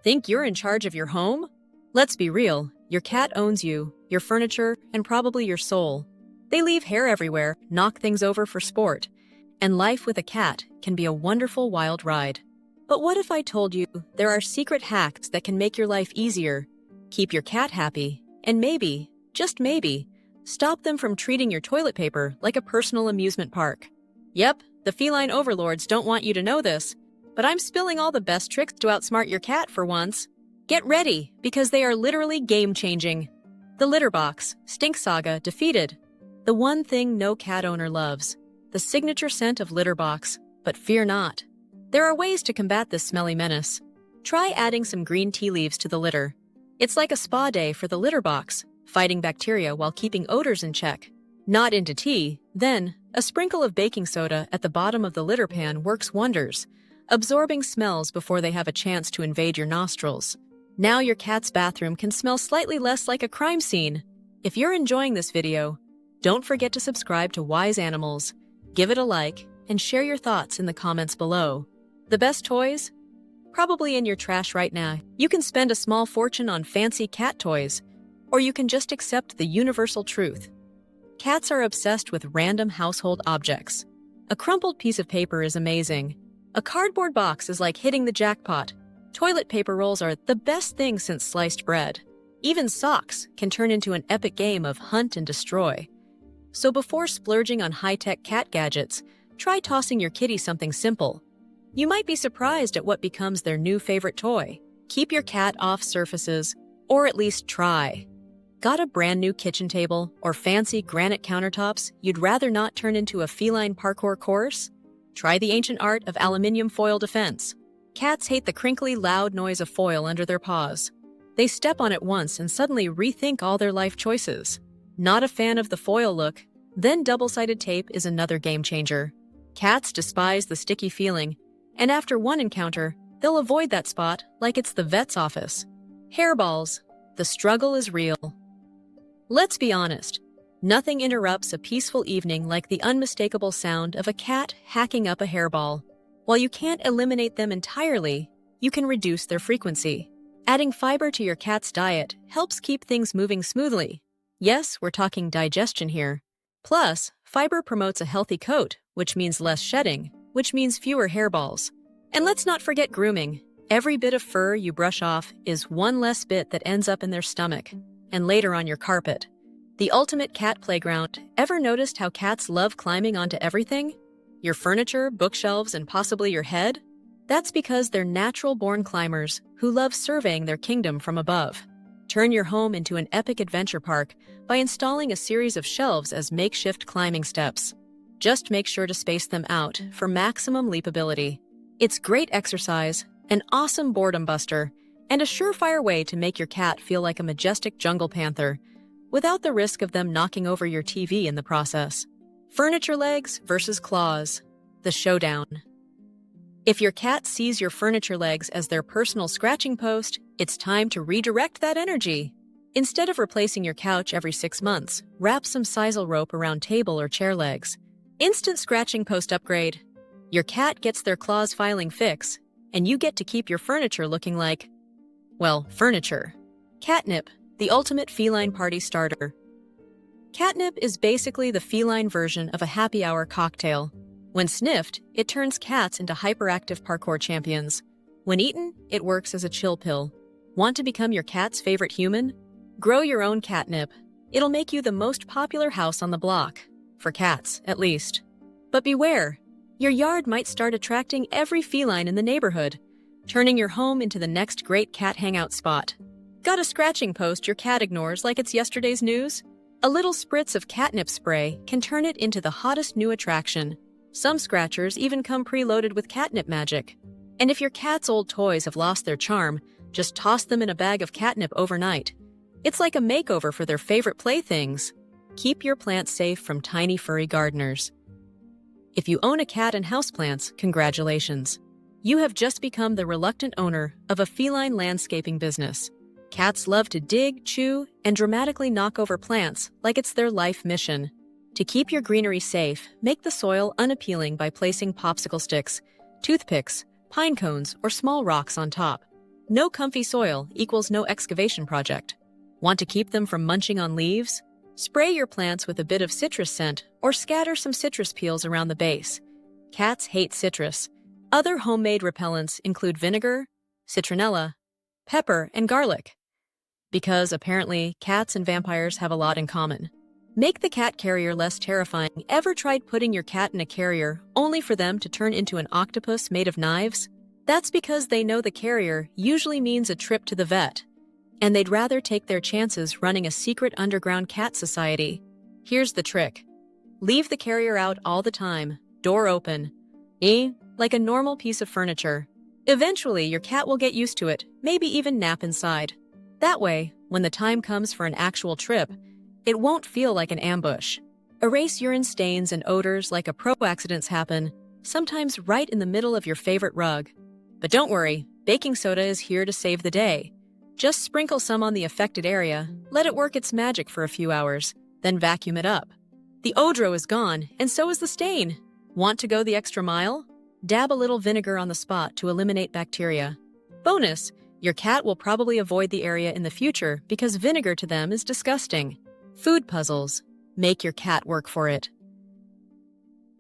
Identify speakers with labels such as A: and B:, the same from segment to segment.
A: Think you're in charge of your home? Let's be real, your cat owns you, your furniture, and probably your soul. They leave hair everywhere, knock things over for sport, and life with a cat can be a wonderful wild ride. But what if I told you there are secret hacks that can make your life easier, keep your cat happy, and maybe, just maybe, stop them from treating your toilet paper like a personal amusement park? Yep, the feline overlords don't want you to know this, but I'm spilling all the best tricks to outsmart your cat for once. Get ready, because they are literally game-changing. The litter box, stink saga, defeated. The one thing no cat owner loves, the signature scent of litter box. But fear not. There are ways to combat this smelly menace. Try adding some green tea leaves to the litter. It's like a spa day for the litter box, fighting bacteria while keeping odors in check. Not into tea, then, a sprinkle of baking soda at the bottom of the litter pan works wonders, absorbing smells before they have a chance to invade your nostrils. Now your cat's bathroom can smell slightly less like a crime scene. If you're enjoying this video, don't forget to subscribe to Wise Animals, give it a like, and share your thoughts in the comments below. The best toys? Probably in your trash right now. You can spend a small fortune on fancy cat toys, or you can just accept the universal truth. Cats are obsessed with random household objects. A crumpled piece of paper is amazing. A cardboard box is like hitting the jackpot. Toilet paper rolls are the best thing since sliced bread. Even socks can turn into an epic game of hunt and destroy. So before splurging on high-tech cat gadgets, try tossing your kitty something simple. You might be surprised at what becomes their new favorite toy. Keep your cat off surfaces, or at least try. Got a brand new kitchen table or fancy granite countertops you'd rather not turn into a feline parkour course? Try the ancient art of aluminium foil defense. Cats hate the crinkly, loud noise of foil under their paws. They step on it once and suddenly rethink all their life choices. Not a fan of the foil look? Then double-sided tape is another game changer. Cats despise the sticky feeling, and after one encounter, they'll avoid that spot like it's the vet's office. Hairballs. The struggle is real. Let's be honest. Nothing interrupts a peaceful evening like the unmistakable sound of a cat hacking up a hairball. While you can't eliminate them entirely, you can reduce their frequency. Adding fiber to your cat's diet helps keep things moving smoothly. Yes, we're talking digestion here. Plus, fiber promotes a healthy coat, which means less shedding, which means fewer hairballs. And let's not forget grooming. Every bit of fur you brush off is one less bit that ends up in their stomach, and later on your carpet. The ultimate cat playground. Ever noticed how cats love climbing onto everything? Your furniture, bookshelves, and possibly your head? That's because they're natural-born climbers who love surveying their kingdom from above. Turn your home into an epic adventure park by installing a series of shelves as makeshift climbing steps. Just make sure to space them out for maximum leapability. It's great exercise, an awesome boredom buster, and a surefire way to make your cat feel like a majestic jungle panther, without the risk of them knocking over your TV in the process. Furniture legs versus claws. The showdown. If your cat sees your furniture legs as their personal scratching post, it's time to redirect that energy. Instead of replacing your couch every 6 months, wrap some sisal rope around table or chair legs. Instant scratching post upgrade. Your cat gets their claws filing fix, and you get to keep your furniture looking like, well, furniture. Catnip, the ultimate feline party starter. Catnip is basically the feline version of a happy hour cocktail. When sniffed, it turns cats into hyperactive parkour champions. When eaten, it works as a chill pill. Want to become your cat's favorite human? Grow your own catnip. It'll make you the most popular house on the block. For cats, at least. But beware, your yard might start attracting every feline in the neighborhood, turning your home into the next great cat hangout spot. Got a scratching post your cat ignores like it's yesterday's news? A little spritz of catnip spray can turn it into the hottest new attraction. Some scratchers even come preloaded with catnip magic. And if your cat's old toys have lost their charm, just toss them in a bag of catnip overnight. It's like a makeover for their favorite playthings. Keep your plants safe from tiny furry gardeners. If you own a cat and houseplants, congratulations. You have just become the reluctant owner of a feline landscaping business. Cats love to dig, chew, and dramatically knock over plants like it's their life mission. To keep your greenery safe, make the soil unappealing by placing popsicle sticks, toothpicks, pine cones, or small rocks on top. No comfy soil equals no excavation project. Want to keep them from munching on leaves? Spray your plants with a bit of citrus scent or scatter some citrus peels around the base. Cats hate citrus. Other homemade repellents include vinegar, citronella, pepper, and garlic. Because apparently cats and vampires have a lot in common. Make the cat carrier less terrifying. Ever tried putting your cat in a carrier only for them to turn into an octopus made of knives? That's because they know the carrier usually means a trip to the vet, and they'd rather take their chances running a secret underground cat society. Here's the trick. Leave the carrier out all the time, door open, like a normal piece of furniture. Eventually, your cat will get used to it, maybe even nap inside. That way, when the time comes for an actual trip, it won't feel like an ambush. Erase urine stains and odors like a pro accidents happen, sometimes right in the middle of your favorite rug. But don't worry, baking soda is here to save the day. Just sprinkle some on the affected area, let it work its magic for a few hours, then vacuum it up. The odor is gone, and so is the stain. Want to go the extra mile? Dab a little vinegar on the spot to eliminate bacteria. Bonus, your cat will probably avoid the area in the future because vinegar to them is disgusting. Food puzzles. Make your cat work for it.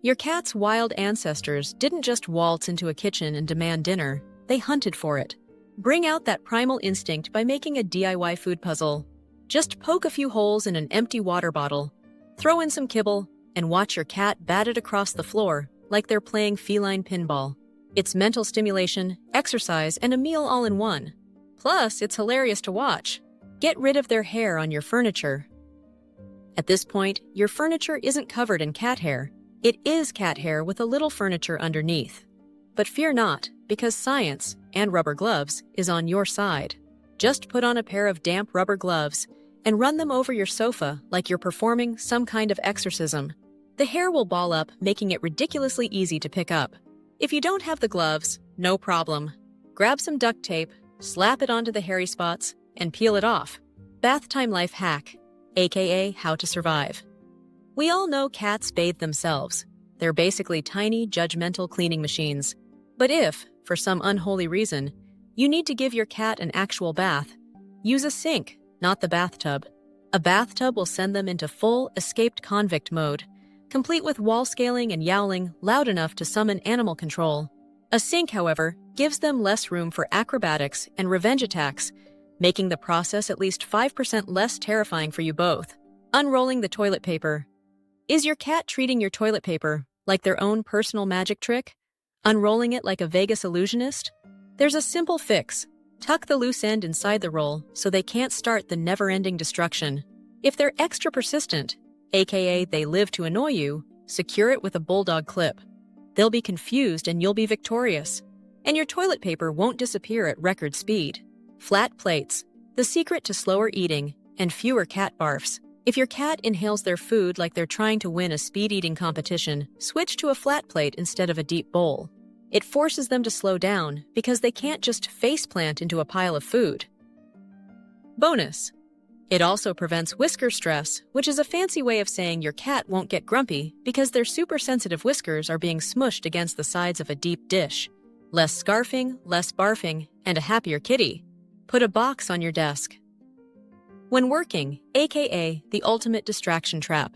A: Your cat's wild ancestors didn't just waltz into a kitchen and demand dinner, they hunted for it. Bring out that primal instinct by making a DIY food puzzle. Just poke a few holes in an empty water bottle, throw in some kibble, and watch your cat bat it across the floor like they're playing feline pinball. It's mental stimulation, exercise, and a meal all in one. Plus, it's hilarious to watch. Get rid of their hair on your furniture. At this point, your furniture isn't covered in cat hair. It is cat hair with a little furniture underneath. But fear not, because science, and rubber gloves, is on your side. Just put on a pair of damp rubber gloves and run them over your sofa like you're performing some kind of exorcism. The hair will ball up, making it ridiculously easy to pick up. If you don't have the gloves, no problem. Grab some duct tape, slap it onto the hairy spots, and peel it off. Bath time life hack, aka how to survive. We all know cats bathe themselves. They're basically tiny, judgmental cleaning machines. But if, for some unholy reason, you need to give your cat an actual bath, use a sink, not the bathtub. A bathtub will send them into full, escaped convict mode, complete with wall scaling and yowling loud enough to summon animal control. A sink, however, gives them less room for acrobatics and revenge attacks, making the process at least 5% less terrifying for you both. Unrolling the toilet paper. Is your cat treating your toilet paper like their own personal magic trick? Unrolling it like a Vegas illusionist? There's a simple fix. Tuck the loose end inside the roll so they can't start the never-ending destruction. If they're extra persistent, aka they live to annoy you, secure it with a bulldog clip. They'll be confused and you'll be victorious. And your toilet paper won't disappear at record speed. Flat plates. The secret to slower eating and fewer cat barfs. If your cat inhales their food like they're trying to win a speed-eating competition, switch to a flat plate instead of a deep bowl. It forces them to slow down because they can't just faceplant into a pile of food. Bonus. It also prevents whisker stress, which is a fancy way of saying your cat won't get grumpy because their super sensitive whiskers are being smushed against the sides of a deep dish. Less scarfing, less barfing, and a happier kitty. Put a box on your desk. When working, aka the ultimate distraction trap.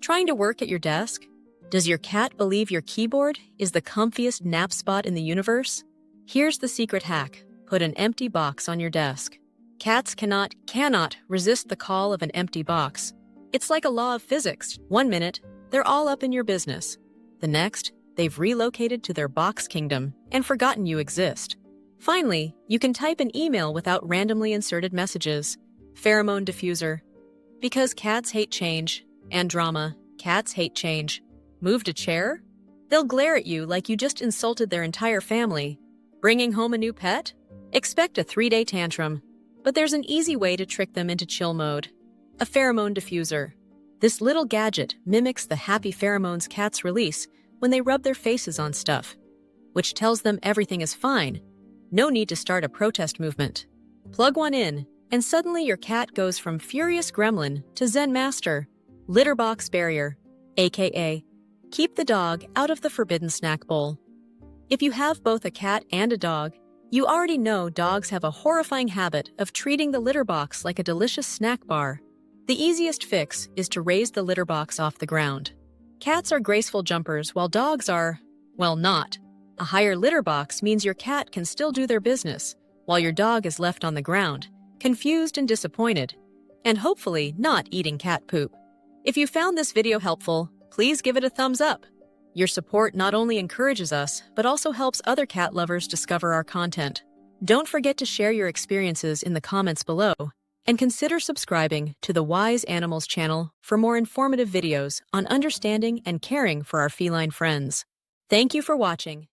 A: Trying to work at your desk? Does your cat believe your keyboard is the comfiest nap spot in the universe? Here's the secret hack. Put an empty box on your desk. Cats cannot resist the call of an empty box. It's like a law of physics. 1 minute, they're all up in your business. The next, they've relocated to their box kingdom and forgotten you exist. Finally, you can type an email without randomly inserted messages. Pheromone diffuser. Because cats hate change and drama, cats hate change. Moved a chair? They'll glare at you like you just insulted their entire family. Bringing home a new pet? Expect a 3-day tantrum. But there's an easy way to trick them into chill mode. A pheromone diffuser. This little gadget mimics the happy pheromones cats release when they rub their faces on stuff, which tells them everything is fine. No need to start a protest movement. Plug one in, and suddenly your cat goes from furious gremlin to Zen master. Litter box barrier, aka keep the dog out of the forbidden snack bowl. If you have both a cat and a dog, You already know dogs have a horrifying habit of treating the litter box like a delicious snack bar. The easiest fix is to raise the litter box off the ground. Cats are graceful jumpers while dogs are, well, not. A higher litter box means your cat can still do their business, while your dog is left on the ground, confused and disappointed, and hopefully not eating cat poop. If you found this video helpful, please give it a thumbs up. Your support not only encourages us, but also helps other cat lovers discover our content. Don't forget to share your experiences in the comments below, and consider subscribing to the Wise Animals channel for more informative videos on understanding and caring for our feline friends. Thank you for watching.